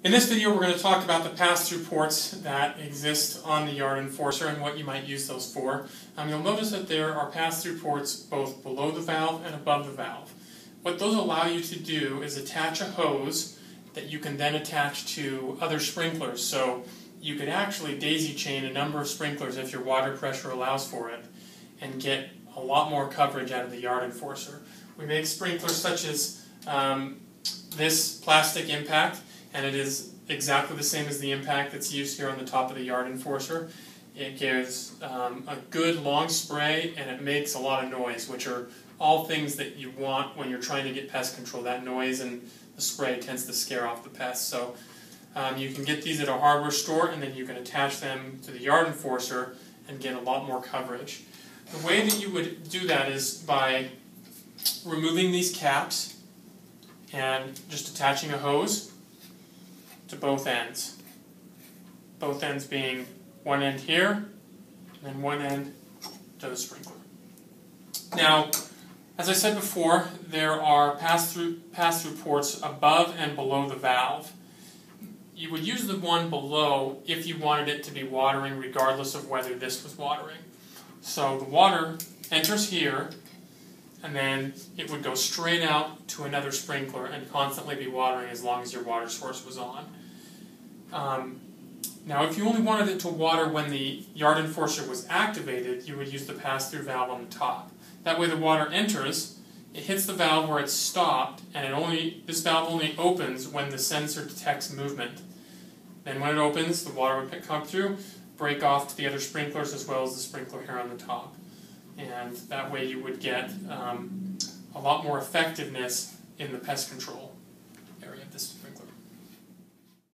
In this video, we're going to talk about the pass-through ports that exist on the Yard Enforcer and what you might use those for. You'll notice that there are pass-through ports both below the valve and above the valve. What those allow you to do is attach a hose that you can then attach to other sprinklers. So you could actually daisy chain a number of sprinklers if your water pressure allows for it and get a lot more coverage out of the Yard Enforcer. We make sprinklers such as this plastic impact, and it is exactly the same as the impact that's used here on the top of the Yard Enforcer. It gives a good long spray, and it makes a lot of noise, which are all things that you want when you're trying to get pest control. That noise and the spray tends to scare off the pests. So you can get these at a hardware store, and then you can attach them to the Yard Enforcer and get a lot more coverage. The way that you would do that is by removing these caps and just attaching a hose to both ends. Both ends being one end here and then one end to the sprinkler. Now, as I said before, there are pass-through ports above and below the valve. You would use the one below if you wanted it to be watering regardless of whether this was watering. So the water enters here, and then it would go straight out to another sprinkler and constantly be watering as long as your water source was on. Now, if you only wanted it to water when the Yard Enforcer was activated, you would use the pass-through valve on the top. That way the water enters, it hits the valve where it's stopped, and this valve only opens when the sensor detects movement. Then when it opens, the water would come through, break off to the other sprinklers as well as the sprinkler here on the top. And that way you would get a lot more effectiveness in the pest control.